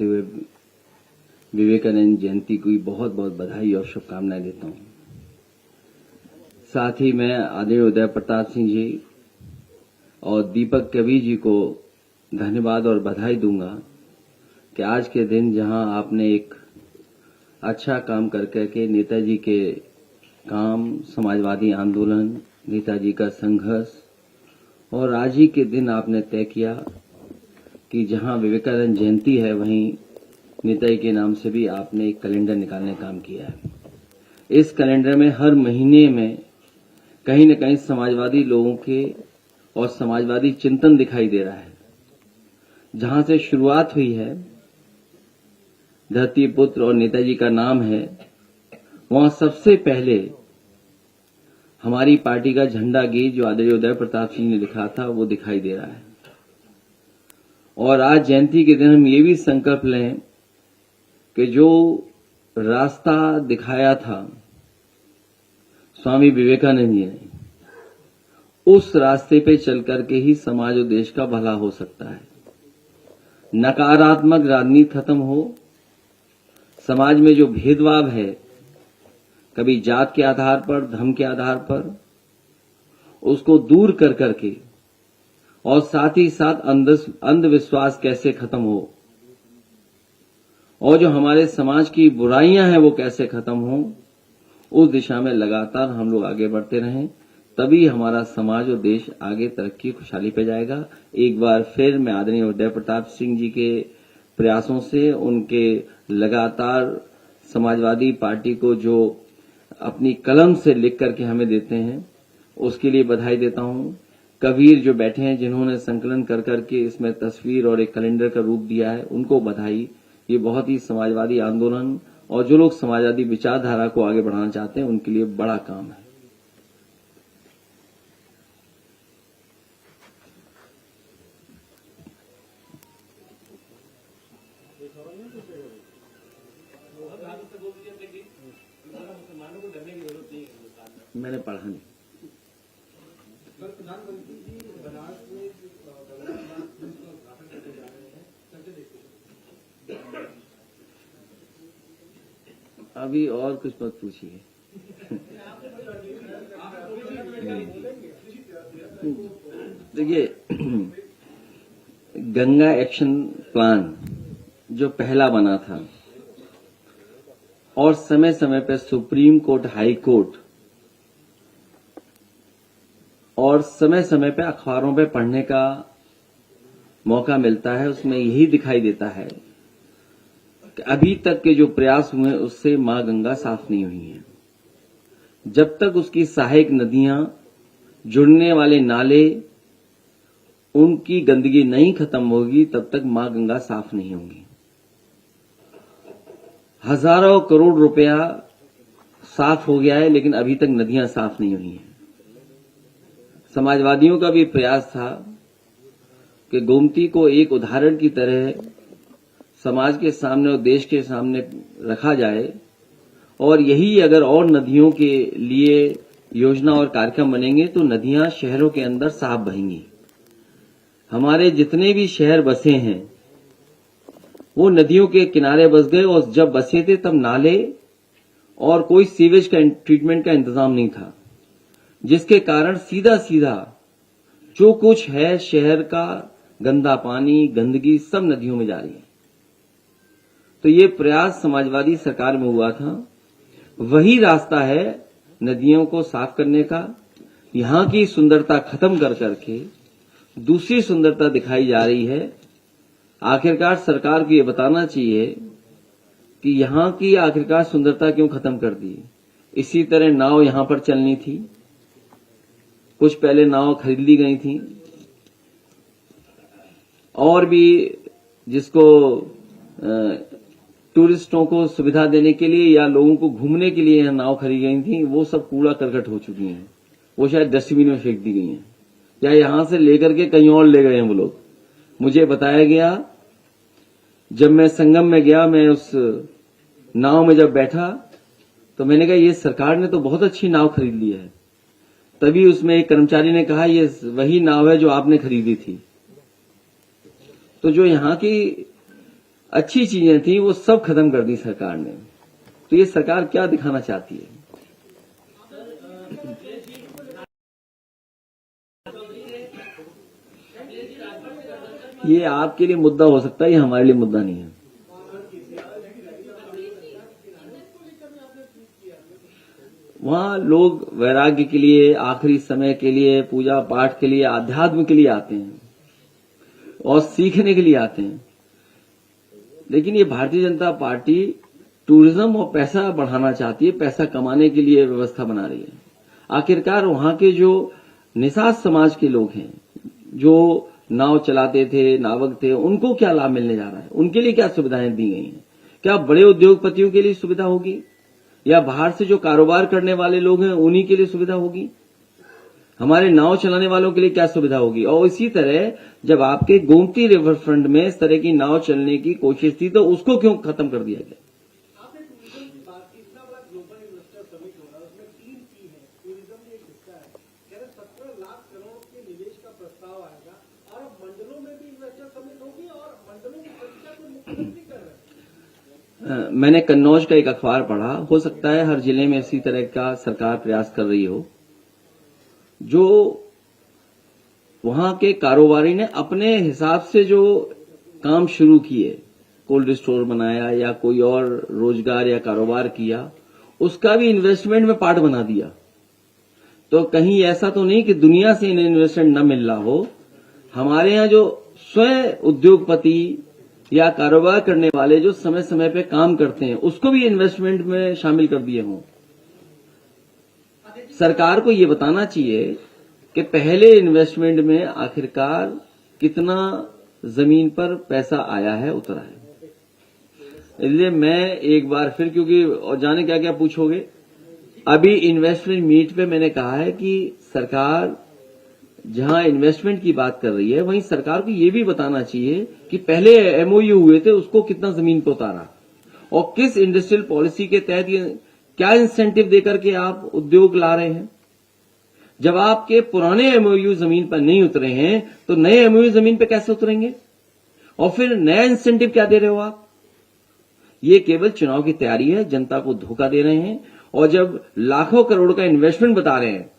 हुए विवेकानंद जयंती की बहुत बहुत बधाई और शुभकामनाएं देता हूं। साथ ही मैं आदरणीय उदय प्रताप सिंह जी और दीपक कवि जी को धन्यवाद और बधाई दूंगा कि आज के दिन जहां आपने एक अच्छा काम करके नेताजी के काम, समाजवादी आंदोलन, नेताजी का संघर्ष और आज ही के दिन आपने तय किया कि जहां विवेकानंद जयंती है वहीं नेताजी के नाम से भी आपने एक कैलेंडर निकालने का काम किया है। इस कैलेंडर में हर महीने में कहीं न कहीं समाजवादी लोगों के और समाजवादी चिंतन दिखाई दे रहा है। जहां से शुरुआत हुई है, धरती पुत्र और नेताजी का नाम है, वहां सबसे पहले हमारी पार्टी का झंडा गीत जो आदरणीय उदय प्रताप सिंह ने लिखा था वो दिखाई दे रहा है। और आज जयंती के दिन हम ये भी संकल्प लें कि जो रास्ता दिखाया था स्वामी विवेकानंद जी ने, उस रास्ते पे चल करके ही समाज और देश का भला हो सकता है। नकारात्मक राजनीति खत्म हो, समाज में जो भेदभाव है, कभी जात के आधार पर, धर्म के आधार पर, उसको दूर कर करके और साथ ही साथ अंधविश्वास कैसे खत्म हो और जो हमारे समाज की बुराइयां हैं वो कैसे खत्म हो, उस दिशा में लगातार हम लोग आगे बढ़ते रहें, तभी हमारा समाज और देश आगे तरक्की खुशहाली पे जाएगा। एक बार फिर मैं आदरणीय उदय प्रताप सिंह जी के प्रयासों से, उनके लगातार समाजवादी पार्टी को जो अपनी कलम से लिख करके हमें देते हैं, उसके लिए बधाई देता हूं। कबीर जो बैठे हैं, जिन्होंने संकलन कर करके इसमें तस्वीर और एक कैलेंडर का रूप दिया है, उनको बधाई। ये बहुत ही समाजवादी आंदोलन और जो लोग समाजवादी विचारधारा को आगे बढ़ाना चाहते हैं उनके लिए बड़ा काम है। मैंने पढ़ा नहीं। अभी और कुछ मत पूछिए। देखिए, गंगा एक्शन प्लान जो पहला बना था और समय समय पर सुप्रीम कोर्ट, हाई कोर्ट और समय समय पर अखबारों में पढ़ने का मौका मिलता है, उसमें यही दिखाई देता है कि अभी तक के जो प्रयास हुए उससे मां गंगा साफ नहीं हुई है। जब तक उसकी सहायक नदियां, जुड़ने वाले नाले, उनकी गंदगी नहीं खत्म होगी तब तक मां गंगा साफ नहीं होंगी। हजारों करोड़ रुपया साफ हो गया है लेकिन अभी तक नदियां साफ नहीं हुई हैं। समाजवादियों का भी प्रयास था कि गोमती को एक उदाहरण की तरह समाज के सामने और देश के सामने रखा जाए और यही अगर और नदियों के लिए योजना और कार्यक्रम बनेंगे तो नदियां शहरों के अंदर साफ बहेंगी। हमारे जितने भी शहर बसे हैं वो नदियों के किनारे बस गए और जब बसे थे तब नाले और कोई सीवेज का ट्रीटमेंट का इंतजाम नहीं था, जिसके कारण सीधा सीधा जो कुछ है शहर का गंदा पानी, गंदगी सब नदियों में जा रही है। तो ये प्रयास समाजवादी सरकार में हुआ था, वही रास्ता है नदियों को साफ करने का। यहां की सुंदरता खत्म कर करके दूसरी सुंदरता दिखाई जा रही है। आखिरकार सरकार को ये बताना चाहिए कि यहां की आखिरकार सुंदरता क्यों खत्म कर दी। इसी तरह नाव यहां पर चलनी थी, कुछ पहले नाव खरीद ली गई थी और भी जिसको टूरिस्टों को सुविधा देने के लिए या लोगों को घूमने के लिए नाव खरीदी गई थी, वो सब कूड़ा करकट हो चुकी हैं। वो शायद डस्टबिन में फेंक दी गई हैं या यहां से लेकर के कहीं और ले गए हैं वो लोग। मुझे बताया गया, जब मैं संगम में गया, मैं उस नाव में जब बैठा तो मैंने कहा ये सरकार ने तो बहुत अच्छी नाव खरीद ली है। तभी उसमें एक कर्मचारी ने कहा ये वही नाव है जो आपने खरीदी थी। तो जो यहाँ की अच्छी चीजें थी वो सब खत्म कर दी सरकार ने। तो ये सरकार क्या दिखाना चाहती है? ये आपके लिए मुद्दा हो सकता है, ये हमारे लिए मुद्दा नहीं है। वहां लोग वैराग्य के लिए, आखिरी समय के लिए, पूजा पाठ के लिए, आध्यात्म के लिए आते हैं और सीखने के लिए आते हैं। लेकिन ये भारतीय जनता पार्टी टूरिज्म और पैसा बढ़ाना चाहती है, पैसा कमाने के लिए व्यवस्था बना रही है। आखिरकार वहां के जो निषाद समाज के लोग हैं, जो नाव चलाते थे, नावक थे, उनको क्या लाभ मिलने जा रहा है? उनके लिए क्या सुविधाएं दी गई हैं? क्या बड़े उद्योगपतियों के लिए सुविधा होगी या बाहर से जो कारोबार करने वाले लोग हैं उन्हीं के लिए सुविधा होगी? हमारे नाव चलाने वालों के लिए क्या सुविधा होगी? और इसी तरह जब आपके गोमती रिवर फ्रंट में इस तरह की नाव चलने की कोशिश थी तो उसको क्यों खत्म कर दिया गया? मैंने कन्नौज का एक अखबार पढ़ा, हो सकता है हर जिले में इसी तरह का सरकार प्रयास कर रही हो। जो वहां के कारोबारी ने अपने हिसाब से जो काम शुरू किए, कोल्ड स्टोर बनाया या कोई और रोजगार या कारोबार किया, उसका भी इन्वेस्टमेंट में पार्ट बना दिया। तो कहीं ऐसा तो नहीं कि दुनिया से इन्हें इन्वेस्टमेंट न मिल रहा हो। हमारे यहां जो स्वयं उद्योगपति या कारोबार करने वाले जो समय समय पे काम करते हैं उसको भी इन्वेस्टमेंट में शामिल कर दिए हों। सरकार को ये बताना चाहिए कि पहले इन्वेस्टमेंट में आखिरकार कितना जमीन पर पैसा आया है, उतरा है। इसलिए मैं एक बार फिर, क्योंकि और जाने क्या क्या पूछोगे, अभी इन्वेस्टमेंट मीट पे मैंने कहा है कि सरकार जहां इन्वेस्टमेंट की बात कर रही है वहीं सरकार को यह भी बताना चाहिए कि पहले एमओयू हुए थे उसको कितना जमीन पर उतारा और किस इंडस्ट्रियल पॉलिसी के तहत क्या इंसेंटिव देकर के आप उद्योग ला रहे हैं। जब आपके पुराने एमओयू जमीन पर नहीं उतरे हैं तो नए एमओयू जमीन पर कैसे उतरेंगे? और फिर नया इंसेंटिव क्या दे रहे हो आप? ये केवल चुनाव की तैयारी है, जनता को धोखा दे रहे हैं। और जब लाखों करोड़ का इन्वेस्टमेंट बता रहे हैं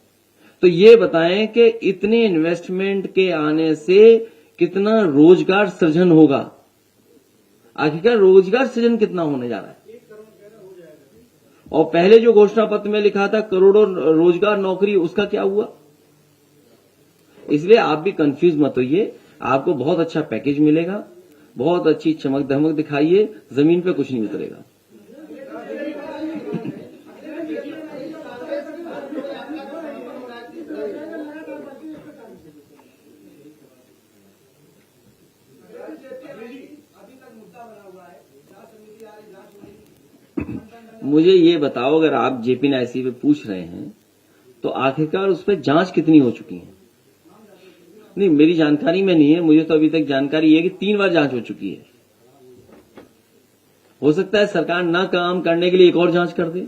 तो ये बताएं कि इतने इन्वेस्टमेंट के आने से कितना रोजगार सृजन होगा। आखिरकार रोजगार सृजन कितना होने जा रहा है? और पहले जो घोषणा पत्र में लिखा था करोड़ों रोजगार नौकरी, उसका क्या हुआ? इसलिए आप भी कंफ्यूज मत होइए, आपको बहुत अच्छा पैकेज मिलेगा, बहुत अच्छी चमक धमक दिखाइए, जमीन पे कुछ नहीं उतरेगा। मुझे ये बताओ, अगर आप जेपी नायसी पे पूछ रहे हैं तो आखिरकार उस पर जांच कितनी हो चुकी है? नहीं, मेरी जानकारी में नहीं है, मुझे तो अभी तक जानकारी है कि 3 बार जांच हो चुकी है। हो सकता है सरकार ना काम करने के लिए एक और जांच कर दे।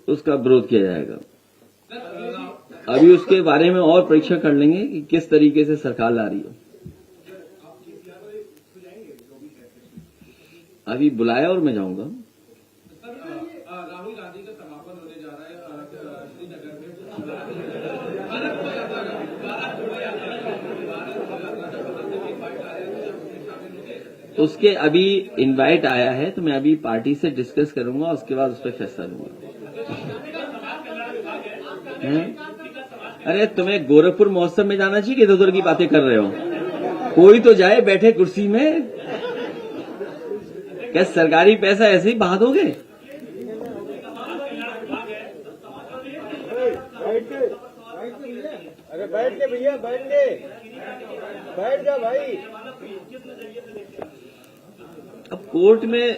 उसका विरोध किया जाएगा। अभी उसके बारे में और परीक्षण कर लेंगे कि किस तरीके से सरकार ला रही हो। अभी बुलाया और मैं जाऊंगा। राहुल गांधी का समापन होने जा रहा है श्रीनगर में। उसके अभी इनवाइट आया है तो मैं अभी पार्टी से डिस्कस करूंगा, उसके बाद उस पर फैसला लूंगा। अरे तुम्हें गोरखपुर महोत्सव में जाना चाहिए कि इधर उधर की बातें कर रहे हो? कोई तो जाए बैठे कुर्सी में। क्या सरकारी पैसा ऐसे ही बहा दोगे? अरे बैठ के भैया, बैठ जा भाई। अब कोर्ट में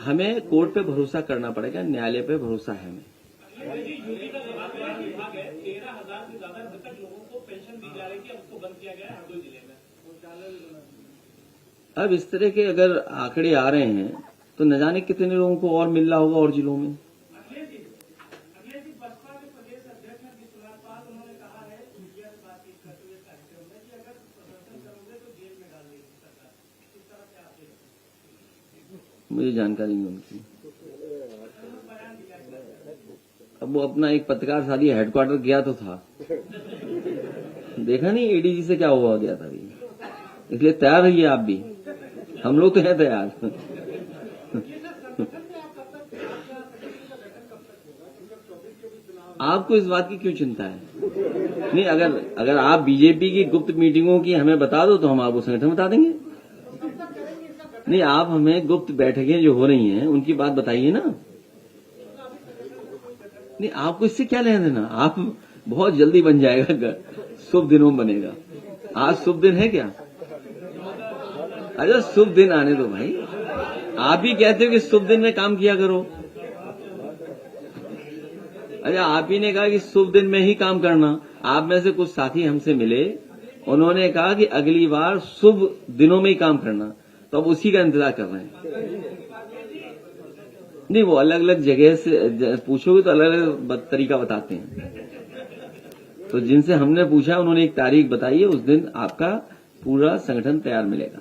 हमें कोर्ट पे भरोसा करना पड़ेगा, न्यायालय पे भरोसा है हमें। यूपी का विभाग है, 13,000 से ज्यादा मृतक लोगों को पेंशन दी जा रही थी, अब उसको बंद किया गया है हरदोई जिले में। अब इस तरह के अगर आंकड़े आ रहे हैं तो न जाने कितने लोगों को और मिल रहा होगा और जिलों में। अखिलेश जी बसपा के प्रदेश अध्यक्ष हैं विश्वनाथ पाल, उन्होंने कहा है मीडिया से बातचीत करते हुए कार्यक्रम में कि अगर प्रदर्शन करोगे तो जेल में डाल देगी सरकार। इस तरह से आप मुझे जानकारी नहीं उनकी। अब वो अपना एक पत्रकार शादी हेडक्वार्टर गया तो था, देखा नहीं एडीजी से क्या हुआ गया था अभी। इसलिए तैयार रहिए आप भी, हम लोग तो हैं तैयार। आपको इस बात की क्यों चिंता है? नहीं, अगर आप बीजेपी की गुप्त मीटिंगों की हमें बता दो तो हम आपको संगठन बता देंगे। नहीं, आप हमें गुप्त बैठकें जो हो रही हैं उनकी बात बताइए ना। नहीं, आपको इससे क्या लेना देना? आप बहुत जल्दी बन जाएगा, शुभ दिनों में बनेगा। आज शुभ दिन है क्या? अच्छा, शुभ दिन आने दो भाई। आप ही कहते हो कि शुभ दिन में काम किया करो। अच्छा, आप ही ने कहा कि शुभ दिन में ही काम करना। आप में से कुछ साथी हमसे मिले, उन्होंने कहा कि अगली बार शुभ दिनों में ही काम करना, तो अब उसी का इंतजार कर रहे हैं। नहीं, वो अलग अलग जगह से पूछोगे तो अलग अलग तरीका बताते हैं। तो जिनसे हमने पूछा उन्होंने एक तारीख बताई है, उस दिन आपका पूरा संगठन तैयार मिलेगा,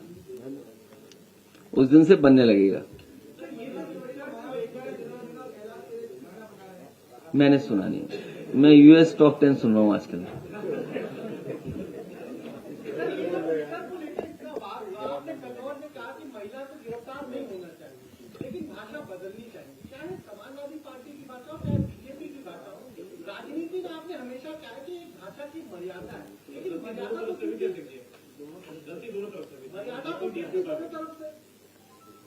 उस दिन से बनने लगेगा। मैंने सुना नहीं, मैं यूएस टॉप 10 सुन रहा हूं आजकल। आपने कन्नौज में कहा कि महिला को गिरफ्तार नहीं होना चाहिए, लेकिन भाषा बदलनी चाहिए, चाहे समाजवादी पार्टी की भाषा हो चाहे बीजेपी की भाषा हो। राजनीति में आपने हमेशा कहा कि एक भाषा की मर्यादा है, लेकिन मर्यादा तो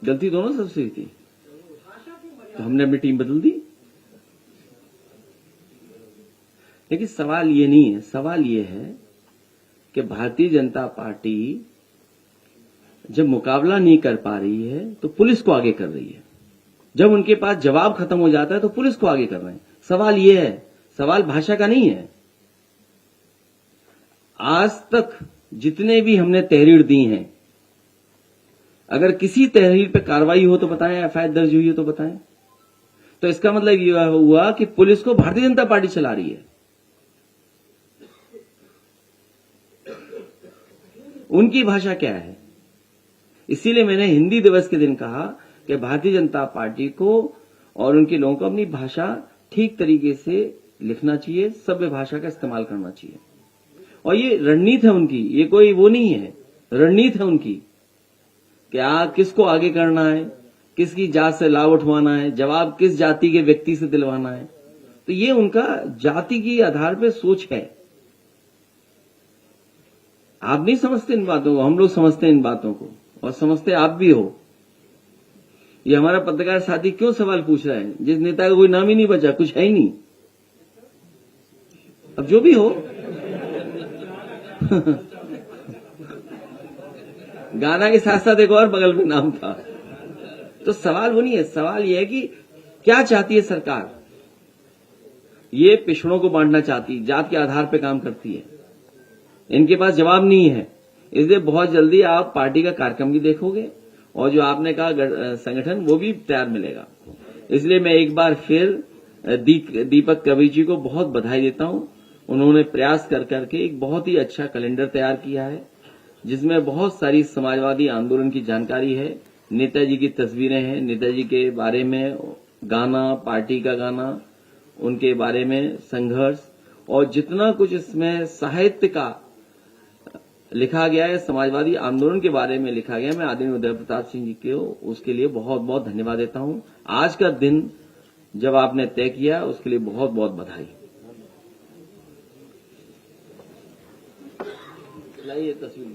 गलती दोनों तरफ से हुई थी, भाषा की तो हमने अपनी टीम बदल दी। लेकिन सवाल ये नहीं है, सवाल ये है कि भारतीय जनता पार्टी जब मुकाबला नहीं कर पा रही है तो पुलिस को आगे कर रही है, जब उनके पास जवाब खत्म हो जाता है तो पुलिस को आगे कर रहे हैं। सवाल ये है, सवाल भाषा का नहीं है। आज तक जितने भी हमने तहरीर दी हैं, अगर किसी तहरीर पे कार्रवाई हो तो बताएं, एफआईआर दर्ज हुई हो तो बताएं। तो इसका मतलब यह हुआ कि पुलिस को भारतीय जनता पार्टी चला रही है। उनकी भाषा क्या है? इसीलिए मैंने हिंदी दिवस के दिन कहा कि भारतीय जनता पार्टी को और उनके लोगों को अपनी भाषा ठीक तरीके से लिखना चाहिए, सभ्य भाषा का इस्तेमाल करना चाहिए। और ये रणनीति है उनकी, ये कोई वो नहीं है, रणनीति है उनकी कि किसको आगे करना है, किसकी जात से लाभ उठवाना है, जवाब किस जाति के व्यक्ति से दिलवाना है। तो ये उनका जाति के आधार पर सोच है। आप नहीं समझते इन बातों को, हम लोग समझते हैं इन बातों को, और समझते आप भी हो। ये हमारा पत्रकार साथी क्यों सवाल पूछ रहा है, जिस नेता का कोई नाम ही नहीं बचा, कुछ है ही नहीं। अब जो भी हो गाना के साथ साथ एक और बगल में नाम था। तो सवाल वो नहीं है, सवाल ये है कि क्या चाहती है सरकार। ये पिछड़ों को बांटना चाहती, जात के आधार पर काम करती है। इनके पास जवाब नहीं है, इसलिए बहुत जल्दी आप पार्टी का कार्यक्रम भी देखोगे और जो आपने कहा संगठन, वो भी तैयार मिलेगा। इसलिए मैं एक बार फिर दीपक कबीर जी को बहुत बधाई देता हूं। उन्होंने प्रयास कर करके एक बहुत ही अच्छा कैलेंडर तैयार किया है, जिसमें बहुत सारी समाजवादी आंदोलन की जानकारी है, नेताजी की तस्वीरें हैं, नेताजी के बारे में गाना, पार्टी का गाना, उनके बारे में संघर्ष, और जितना कुछ इसमें साहित्य का लिखा गया है, समाजवादी आंदोलन के बारे में लिखा गया है। मैं आदरणीय उदय प्रताप सिंह जी को उसके लिए बहुत बहुत धन्यवाद देता हूं। आज का दिन जब आपने तय किया, उसके लिए बहुत बहुत बधाई। लाइए तस्वीर।